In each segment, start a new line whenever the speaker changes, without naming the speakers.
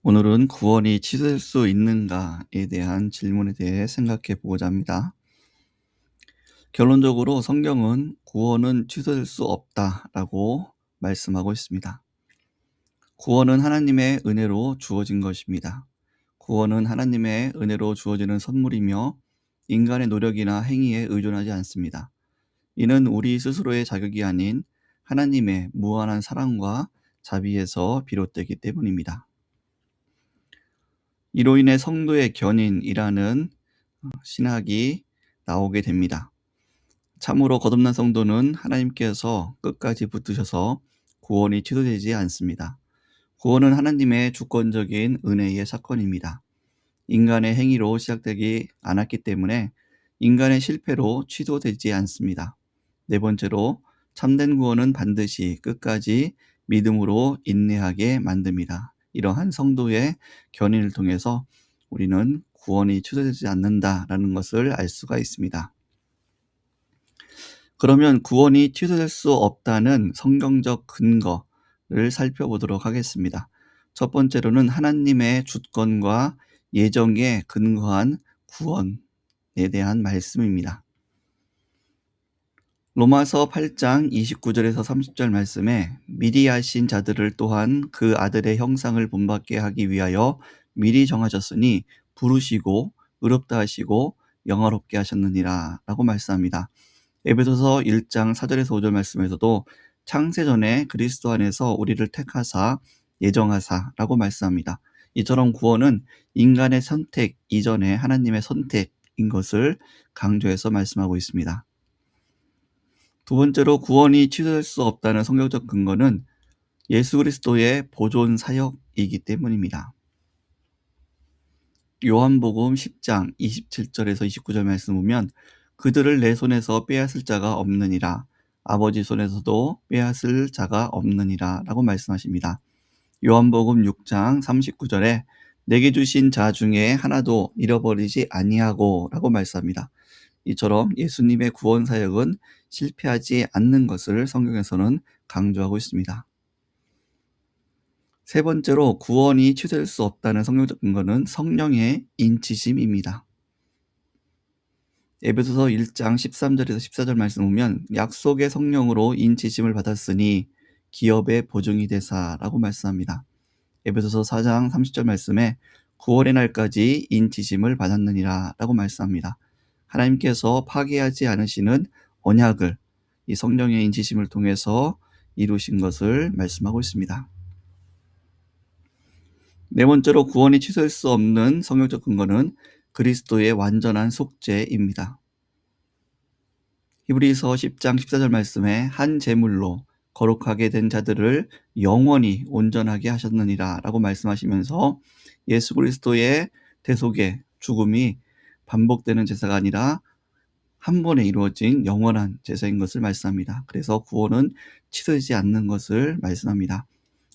오늘은 구원이 취소될 수 있는가에 대한 질문에 대해 생각해 보고자 합니다. 결론적으로 성경은 구원은 취소될 수 없다라고 말씀하고 있습니다. 구원은 하나님의 은혜로 주어진 것입니다. 구원은 하나님의 은혜로 주어지는 선물이며 인간의 노력이나 행위에 의존하지 않습니다. 이는 우리 스스로의 자격이 아닌 하나님의 무한한 사랑과 자비에서 비롯되기 때문입니다. 이로 인해 성도의 견인이라는 신학이 나오게 됩니다. 참으로 거듭난 성도는 하나님께서 끝까지 붙드셔서 구원이 취소되지 않습니다. 구원은 하나님의 주권적인 은혜의 사건입니다. 인간의 행위로 시작되지 않았기 때문에 인간의 실패로 취소되지 않습니다. 네 번째로, 참된 구원은 반드시 끝까지 믿음으로 인내하게 만듭니다. 이러한 성도의 견인을 통해서 우리는 구원이 취소되지 않는다라는 것을 알 수가 있습니다. 그러면 구원이 취소될 수 없다는 성경적 근거를 살펴보도록 하겠습니다. 첫 번째로는 하나님의 주권과 예정에 근거한 구원에 대한 말씀입니다. 로마서 8장 29절에서 30절 말씀에 미리 하신 자들을 또한 그 아들의 형상을 본받게 하기 위하여 미리 정하셨으니 부르시고 의롭다 하시고 영화롭게 하셨느니라 라고 말씀합니다. 에베소서 1장 4절에서 5절 말씀에서도 창세전에 그리스도 안에서 우리를 택하사 예정하사라고 말씀합니다. 이처럼 구원은 인간의 선택 이전에 하나님의 선택인 것을 강조해서 말씀하고 있습니다. 두 번째로, 구원이 취소될 수 없다는 성경적 근거는 예수 그리스도의 보존 사역이기 때문입니다. 요한복음 10장 27절에서 29절 말씀 보면 그들을 내 손에서 빼앗을 자가 없느니라, 아버지 손에서도 빼앗을 자가 없느니라 라고 말씀하십니다. 요한복음 6장 39절에 내게 주신 자 중에 하나도 잃어버리지 아니하고 라고 말씀합니다. 이처럼 예수님의 구원 사역은 실패하지 않는 것을 성경에서는 강조하고 있습니다. 세 번째로, 구원이 취소될 수 없다는 성경적 근거는 성령의 인치심입니다. 에베소서 1장 13절에서 14절 말씀 보면 약속의 성령으로 인치심을 받았으니 기업의 보증이 되사라고 말씀합니다. 에베소서 4장 30절 말씀에 구원의 날까지 인치심을 받았느니라 라고 말씀합니다. 하나님께서 파기하지 않으시는 언약을 이 성령의 인치심을 통해서 이루신 것을 말씀하고 있습니다. 네 번째로, 구원이 취소할 수 없는 성경적 근거는 그리스도의 완전한 속죄입니다. 히브리서 10장 14절 말씀에 한 제물로 거룩하게 된 자들을 영원히 온전하게 하셨느니라 라고 말씀하시면서 예수 그리스도의 대속의 죽음이 반복되는 제사가 아니라 한 번에 이루어진 영원한 제사인 것을 말씀합니다. 그래서 구원은 취소되지 않는 것을 말씀합니다.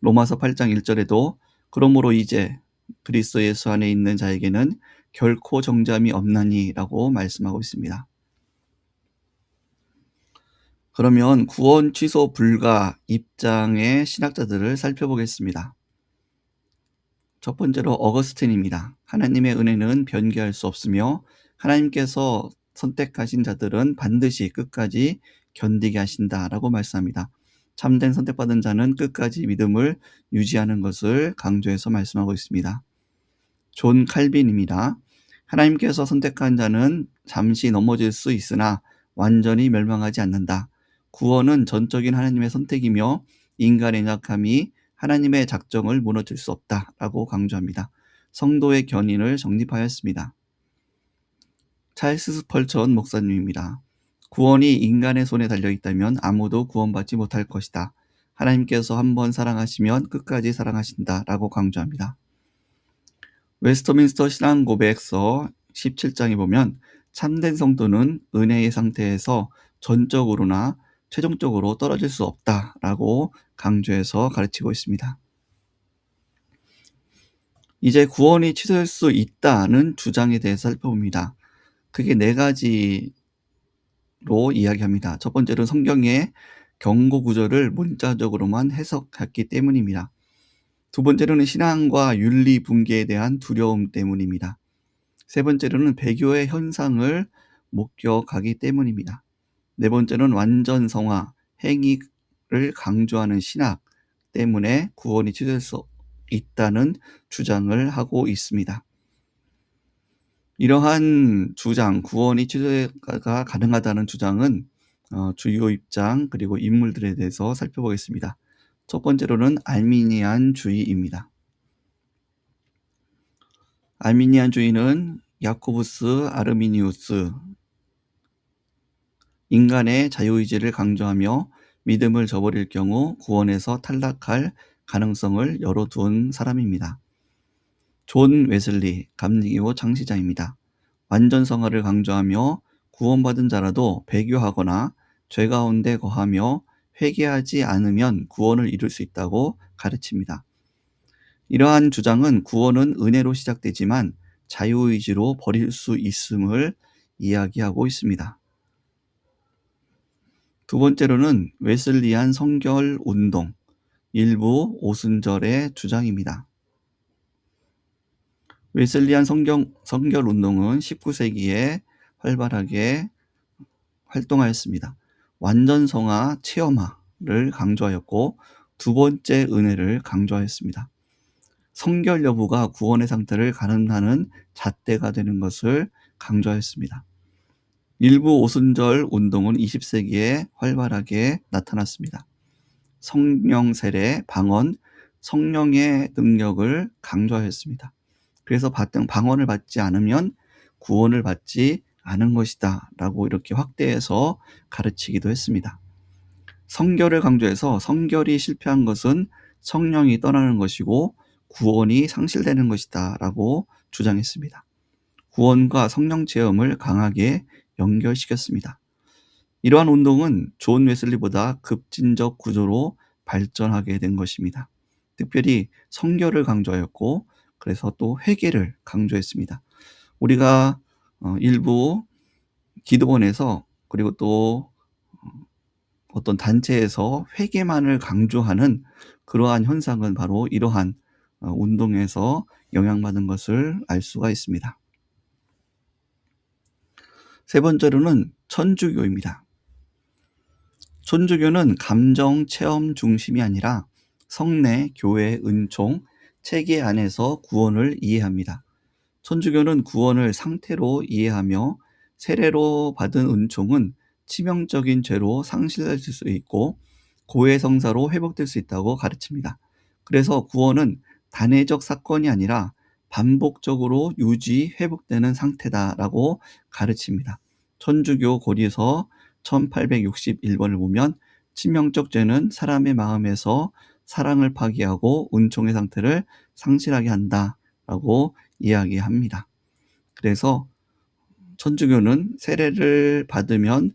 로마서 8장 1절에도 그러므로 이제 그리스도 예수 안에 있는 자에게는 결코 정죄함이 없나니 라고 말씀하고 있습니다. 그러면 구원 취소 불가 입장의 신학자들을 살펴보겠습니다. 첫 번째로 어거스틴입니다. 하나님의 은혜는 변개할 수 없으며 하나님께서 선택하신 자들은 반드시 끝까지 견디게 하신다라고 말씀합니다. 참된 선택받은 자는 끝까지 믿음을 유지하는 것을 강조해서 말씀하고 있습니다. 존 칼빈입니다. 하나님께서 선택한 자는 잠시 넘어질 수 있으나 완전히 멸망하지 않는다. 구원은 전적인 하나님의 선택이며 인간의 연약함이 하나님의 작정을 무너뜨릴 수 없다라고 강조합니다. 성도의 견인을 정립하였습니다. 찰스 스펄전 목사님입니다. 구원이 인간의 손에 달려있다면 아무도 구원받지 못할 것이다. 하나님께서 한번 사랑하시면 끝까지 사랑하신다라고 강조합니다. 웨스터민스터 신앙고백서 17장에 보면 참된 성도는 은혜의 상태에서 전적으로나 최종적으로 떨어질 수 없다라고 강조해서 가르치고 있습니다. 이제 구원이 취소될 수 있다는 주장에 대해서 살펴봅니다. 그게 네 가지로 이야기합니다. 첫 번째로는 성경의 경고 구절을 문자적으로만 해석했기 때문입니다. 두 번째로는 신앙과 윤리 붕괴에 대한 두려움 때문입니다. 세 번째로는 배교의 현상을 목격하기 때문입니다. 네 번째는 완전성화, 행위를 강조하는 신학 때문에 구원이 취소될 수 있다는 주장을 하고 있습니다. 이러한 주장, 구원이 취소가 가능하다는 주장은 주요 입장 그리고 인물들에 대해서 살펴보겠습니다. 첫 번째로는 알미니안주의입니다. 알미니안주의는 야코부스 아르미니우스, 인간의 자유의지를 강조하며 믿음을 저버릴 경우 구원에서 탈락할 가능성을 열어둔 사람입니다. 존 웨슬리, 감리교 창시자입니다. 완전성화를 강조하며 구원받은 자라도 배교하거나 죄 가운데 거하며 회개하지 않으면 구원을 이룰 수 있다고 가르칩니다. 이러한 주장은 구원은 은혜로 시작되지만 자유의지로 버릴 수 있음을 이야기하고 있습니다. 두 번째로는 웨슬리안 성결 운동, 일부 오순절의 주장입니다. 웨슬리안 성결 운동은 19세기에 활발하게 활동하였습니다. 완전성화, 체험화를 강조하였고 두 번째 은혜를 강조하였습니다. 성결 여부가 구원의 상태를 가늠하는 잣대가 되는 것을 강조하였습니다. 일부 오순절 운동은 20세기에 활발하게 나타났습니다. 성령 세례, 방언, 성령의 능력을 강조하였습니다. 그래서 방언을 받지 않으면 구원을 받지 않은 것이다 라고 이렇게 확대해서 가르치기도 했습니다. 성결을 강조해서 성결이 실패한 것은 성령이 떠나는 것이고 구원이 상실되는 것이다 라고 주장했습니다. 구원과 성령 체험을 강하게 연결시켰습니다. 이러한 운동은 존 웨슬리보다 급진적 구조로 발전하게 된 것입니다. 특별히 성결을 강조하였고 그래서 또 회개를 강조했습니다. 우리가 일부 기도원에서 그리고 또 어떤 단체에서 회개만을 강조하는 그러한 현상은 바로 이러한 운동에서 영향받은 것을 알 수가 있습니다. 세 번째로는 천주교입니다. 천주교는 감정 체험 중심이 아니라 성례, 교회, 은총, 체계 안에서 구원을 이해합니다. 천주교는 구원을 상태로 이해하며 세례로 받은 은총은 치명적인 죄로 상실될 수 있고 고해성사로 회복될 수 있다고 가르칩니다. 그래서 구원은 단회적 사건이 아니라 반복적으로 회복되는 상태다라고 가르칩니다. 천주교 고리서 1861번을 보면 치명적 죄는 사람의 마음에서 사랑을 파기하고 은총의 상태를 상실하게 한다라고 이야기합니다. 그래서 천주교는 세례를 받으면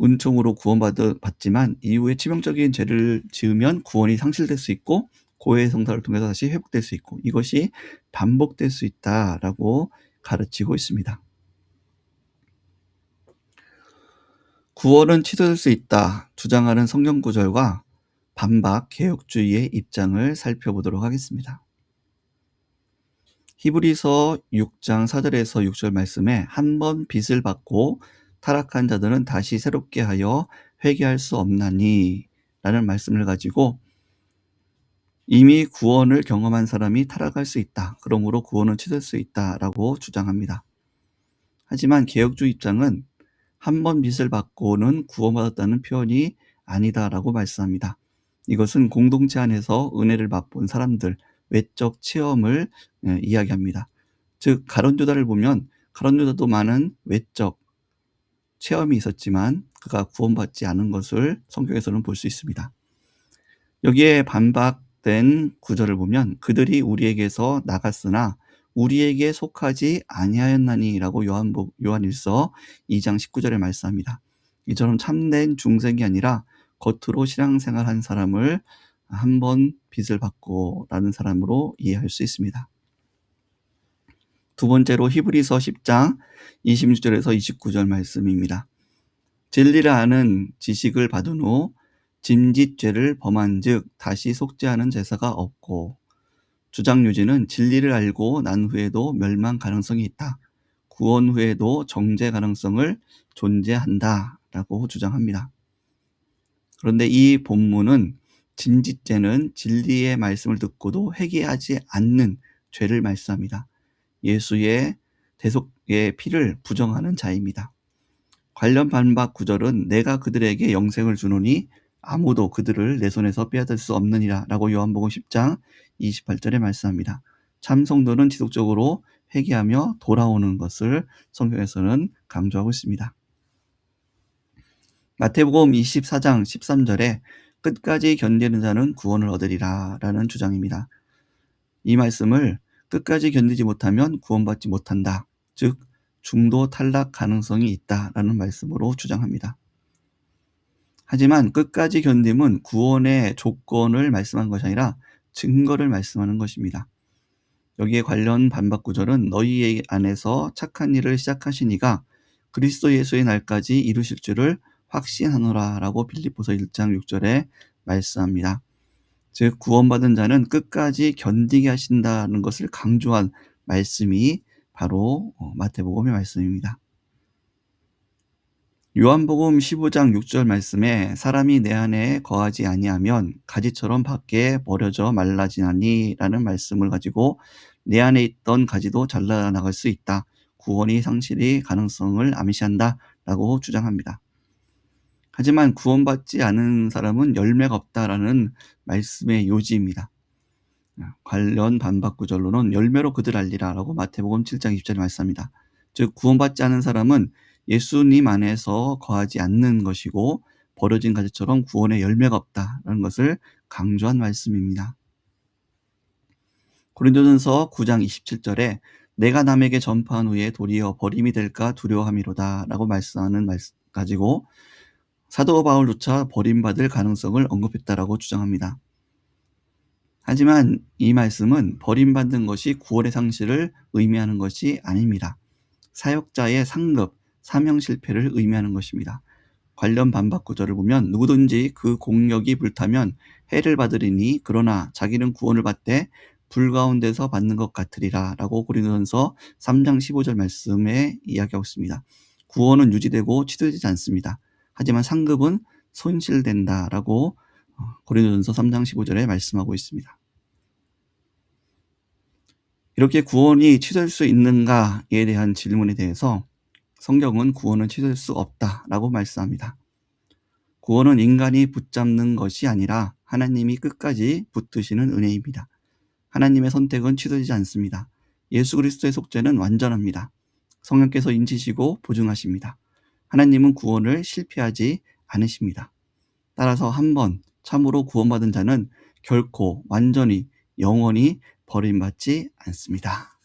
은총으로 구원받지만 이후에 치명적인 죄를 지으면 구원이 상실될 수 있고 고해성사를 통해서 다시 회복될 수 있고 이것이 반복될 수 있다라고 가르치고 있습니다. 구원은 취소될 수 있다 주장하는 성경 구절과 반박 개혁주의의 입장을 살펴보도록 하겠습니다. 히브리서 6장 4절에서 6절 말씀에 한 번 빚을 받고 타락한 자들은 다시 새롭게 하여 회개할 수 없나니 라는 말씀을 가지고 이미 구원을 경험한 사람이 타락할 수 있다. 그러므로 구원은 취소될 수 있다라고 주장합니다. 하지만 개혁주의 입장은 한 번 빚을 받고는 구원받았다는 표현이 아니다라고 말씀합니다. 이것은 공동체 안에서 은혜를 맛본 사람들, 외적 체험을 이야기합니다. 즉 가론유다를 보면 가론유다도 많은 외적 체험이 있었지만 그가 구원받지 않은 것을 성경에서는 볼 수 있습니다. 여기에 반박된 구절을 보면 그들이 우리에게서 나갔으나 우리에게 속하지 아니하였나니라고 요한일서 2장 19절에 말씀합니다. 이처럼 참된 중생이 아니라 겉으로 신앙생활한 사람을 한 번 빚을 받고 라는 사람으로 이해할 수 있습니다. 두 번째로 히브리서 10장 26절에서 29절 말씀입니다. 진리를 아는 지식을 받은 후 짐짓죄를 범한즉 다시 속죄하는 제사가 없고, 주장 유지는 진리를 알고 난 후에도 멸망 가능성이 있다. 구원 후에도 정죄 가능성을 존재한다라고 주장합니다. 그런데 이 본문은 짐짓죄는 진리의 말씀을 듣고도 회개하지 않는 죄를 말씀합니다. 예수의 대속의 피를 부정하는 자입니다. 관련 반박 구절은 내가 그들에게 영생을 주노니 아무도 그들을 내 손에서 빼앗을 수 없느니라 라고 요한복음 10장 28절에 말씀합니다. 참 성도는 지속적으로 회개하며 돌아오는 것을 성경에서는 강조하고 있습니다. 마태복음 24장 13절에 끝까지 견디는 자는 구원을 얻으리라 라는 주장입니다. 이 말씀을 끝까지 견디지 못하면 구원받지 못한다. 즉 중도 탈락 가능성이 있다라는 말씀으로 주장합니다. 하지만 끝까지 견딤은 구원의 조건을 말씀한 것이 아니라 증거를 말씀하는 것입니다. 여기에 관련 반박 구절은 너희 안에서 착한 일을 시작하시니가 그리스도 예수의 날까지 이루실 줄을 확신하노라 라고 빌립보서 1장 6절에 말씀합니다. 즉 구원받은 자는 끝까지 견디게 하신다는 것을 강조한 말씀이 바로 마태복음의 말씀입니다. 요한복음 15장 6절 말씀에 사람이 내 안에 거하지 아니하면 가지처럼 밖에 버려져 말라지나니 라는 말씀을 가지고 내 안에 있던 가지도 잘라나갈 수 있다. 구원이 상실이 가능성을 암시한다 라고 주장합니다. 하지만 구원받지 않은 사람은 열매가 없다라는 말씀의 요지입니다. 관련 반박 구절로는 열매로 그들 알리라 라고 마태복음 7장 20절에 말씀합니다. 즉 구원받지 않은 사람은 예수님 안에서 거하지 않는 것이고 버려진 가지처럼 구원의 열매가 없다라는 것을 강조한 말씀입니다. 고린도전서 9장 27절에 내가 남에게 전파한 후에 도리어 버림이 될까 두려워함이로다 라고 말씀하는 말씀 가지고 사도 바울조차 버림받을 가능성을 언급했다라고 주장합니다. 하지만 이 말씀은 버림받는 것이 구원의 상실을 의미하는 것이 아닙니다. 사역자의 상급, 사명 실패를 의미하는 것입니다. 관련 반박 구절을 보면 누구든지 그 공력이 불타면 해를 받으리니 그러나 자기는 구원을 받되 불 가운데서 받는 것 같으리라 라고 고린도전서 3장 15절 말씀에 이야기하고 있습니다. 구원은 유지되고 취소되지 않습니다. 하지만 상급은 손실된다라고 고린도전서 3장 15절에 말씀하고 있습니다. 이렇게 구원이 취소될 수 있는가에 대한 질문에 대해서 성경은 구원은 취소될 수 없다라고 말씀합니다. 구원은 인간이 붙잡는 것이 아니라 하나님이 끝까지 붙드시는 은혜입니다. 하나님의 선택은 취소되지 않습니다. 예수 그리스도의 속죄는 완전합니다. 성령께서 인치시고 보증하십니다. 하나님은 구원을 실패하지 않으십니다. 따라서 한 번 참으로 구원받은 자는 결코 완전히 영원히 버림받지 않습니다.